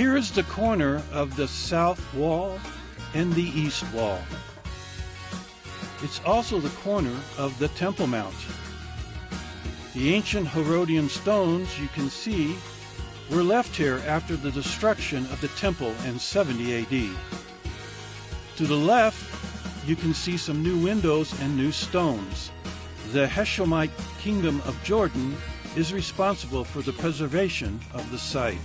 Here is the corner of the south wall and the east wall. It's also the corner of the Temple Mount. The ancient Herodian stones you can see were left here after the destruction of the temple in 70 AD. To the left, you can see some new windows and new stones. The Heshemite kingdom of Jordan is responsible for the preservation of the site.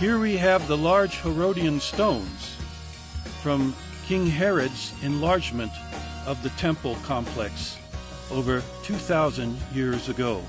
Here we have the large Herodian stones from King Herod's enlargement of the temple complex over 2,000 years ago.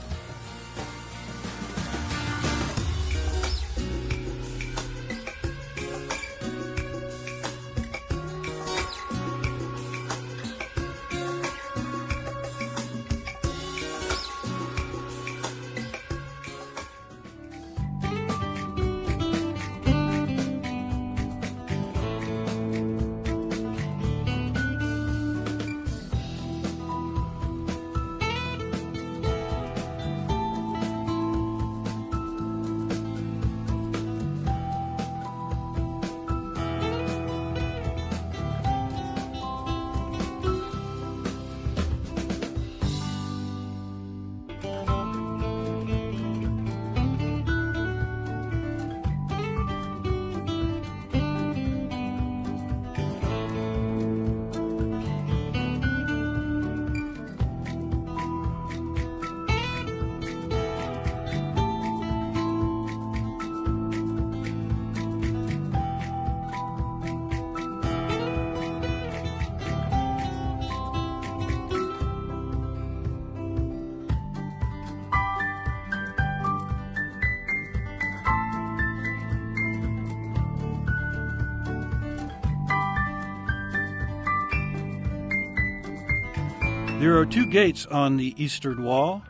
There are two gates on the eastern wall.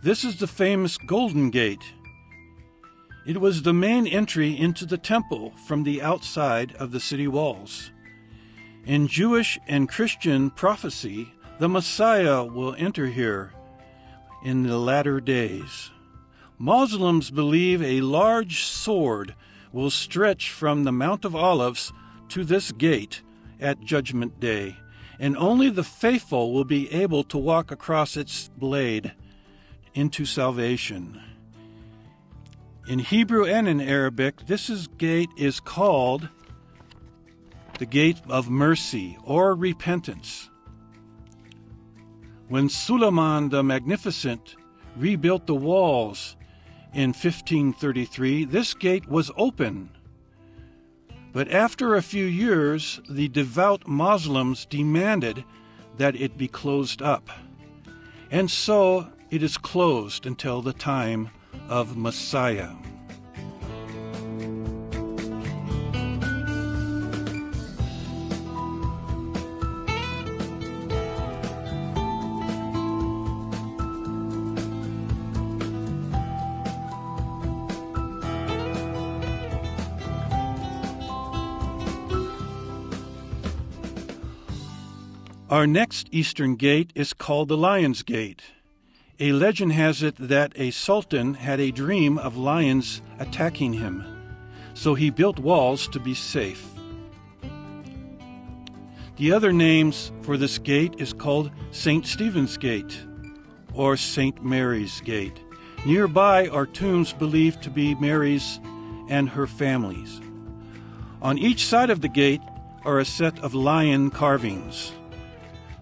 This is the famous Golden Gate. It was the main entry into the temple from the outside of the city walls. In Jewish and Christian prophecy, the Messiah will enter here in the latter days. Muslims believe a large sword will stretch from the Mount of Olives to this gate at Judgment Day, and only the faithful will be able to walk across its blade into salvation. In Hebrew and in Arabic, this gate is called the Gate of Mercy or Repentance. When Suleiman the Magnificent rebuilt the walls in 1533, this gate was open. But after a few years, the devout Muslims demanded that it be closed up. And so it is closed until the time of Messiah. Our next eastern gate is called the Lion's Gate. A legend has it that a sultan had a dream of lions attacking him, so he built walls to be safe. The other names for this gate is called St. Stephen's Gate or St. Mary's Gate. Nearby are tombs believed to be Mary's and her family's. On each side of the gate are a set of lion carvings.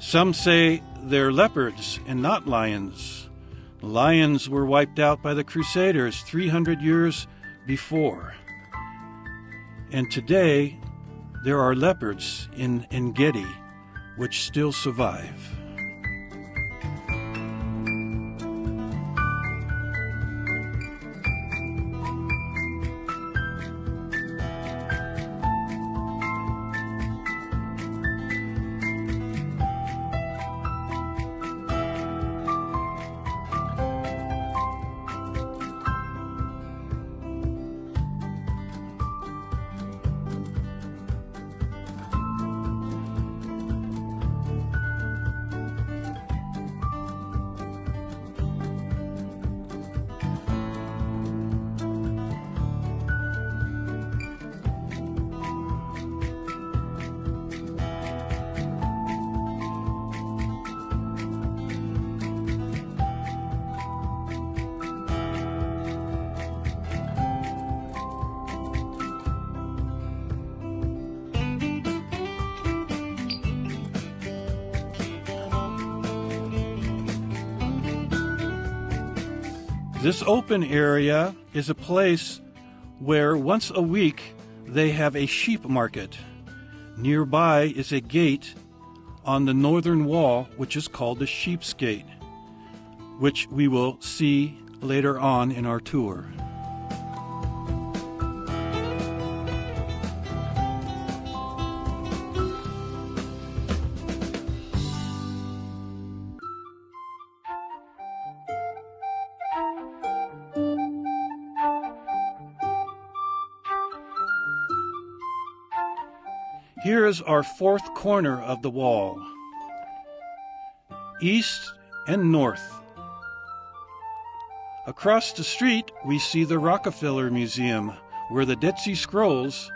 Some say they're leopards and not lions. Lions were wiped out by the Crusaders 300 years before. And today, there are leopards in Engedi which still survive. This open area is a place where once a week they have a sheep market. Nearby is a gate on the northern wall, which is called the Sheep's Gate, which we will see later on in our tour. Here is our fourth corner of the wall, east and north. Across the street, we see the Rockefeller Museum, where the Dead Sea Scrolls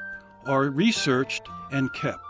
are researched and kept.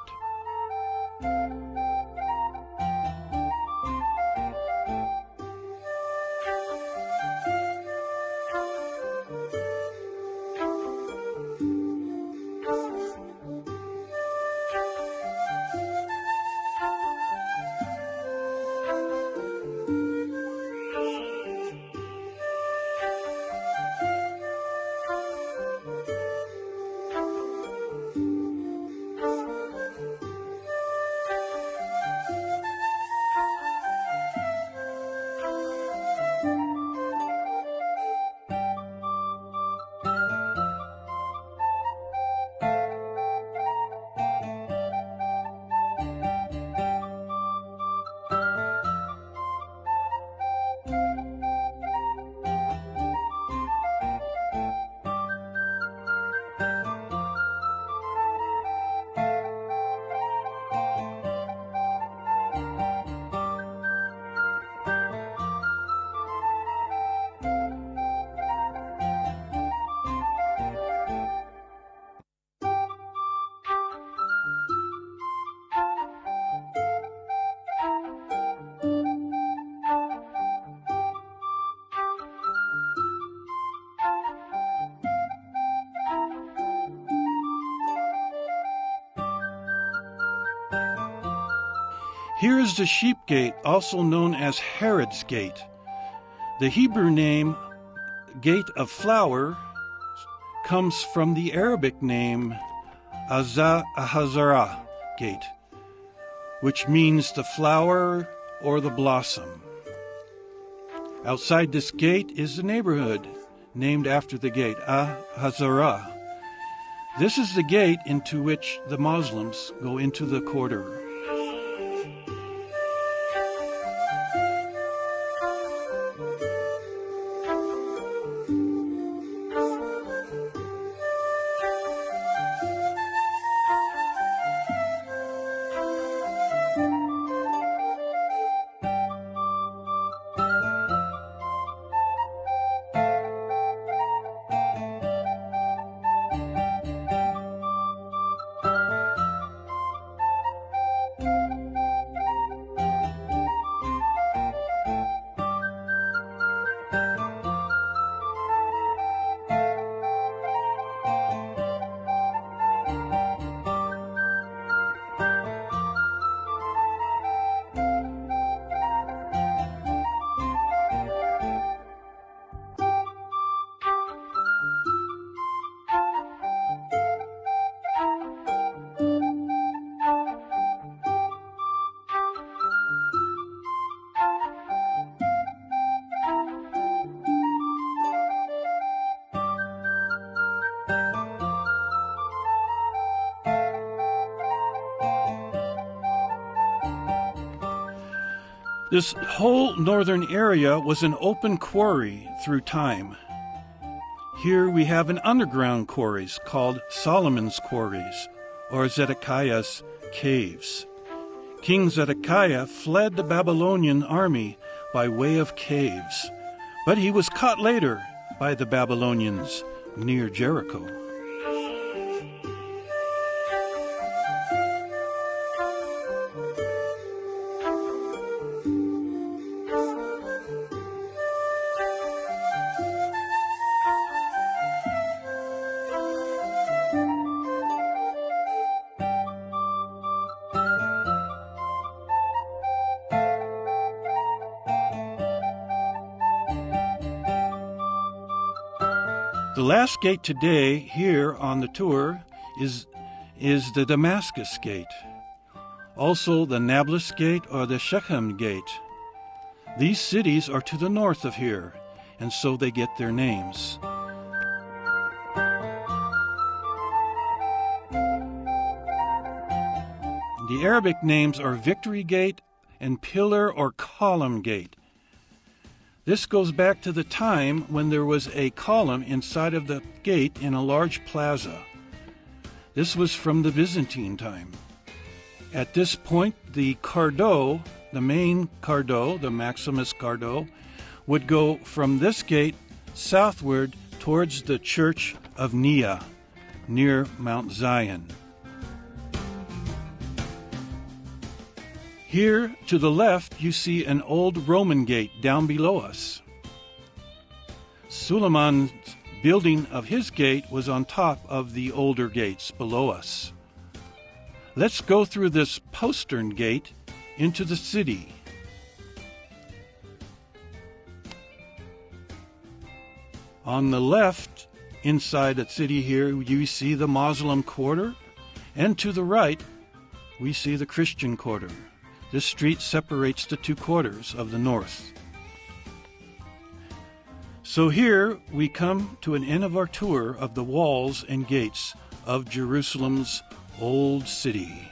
Here is the Sheep Gate, also known as Herod's Gate. The Hebrew name Gate of Flower comes from the Arabic name Ahazarah Gate, which means the flower or the blossom. Outside this gate is the neighborhood named after the gate, Ahazarah. This is the gate into which the Muslims go into the quarter. This whole northern area was an open quarry through time. Here we have an underground quarries called Solomon's Quarries, or Zedekiah's Caves. King Zedekiah fled the Babylonian army by way of caves, but he was caught later by the Babylonians near Jericho. The last gate today here on the tour is the Damascus Gate, also the Nablus Gate or the Shechem Gate. These cities are to the north of here, and so they get their names. The Arabic names are Victory Gate and Pillar or Column Gate. This goes back to the time when there was a column inside of the gate in a large plaza. This was from the Byzantine time. At this point, the Cardo, the main Cardo, the Maximus Cardo, would go from this gate southward towards the Church of Nia, near Mount Zion. Here to the left you see an old Roman gate down below us. Suleiman's building of his gate was on top of the older gates below us. Let's go through this postern gate into the city. On the left, inside the city here, you see the Muslim quarter, and to the right, we see the Christian quarter. This street separates the two quarters of the north. So here we come to an end of our tour of the walls and gates of Jerusalem's old city.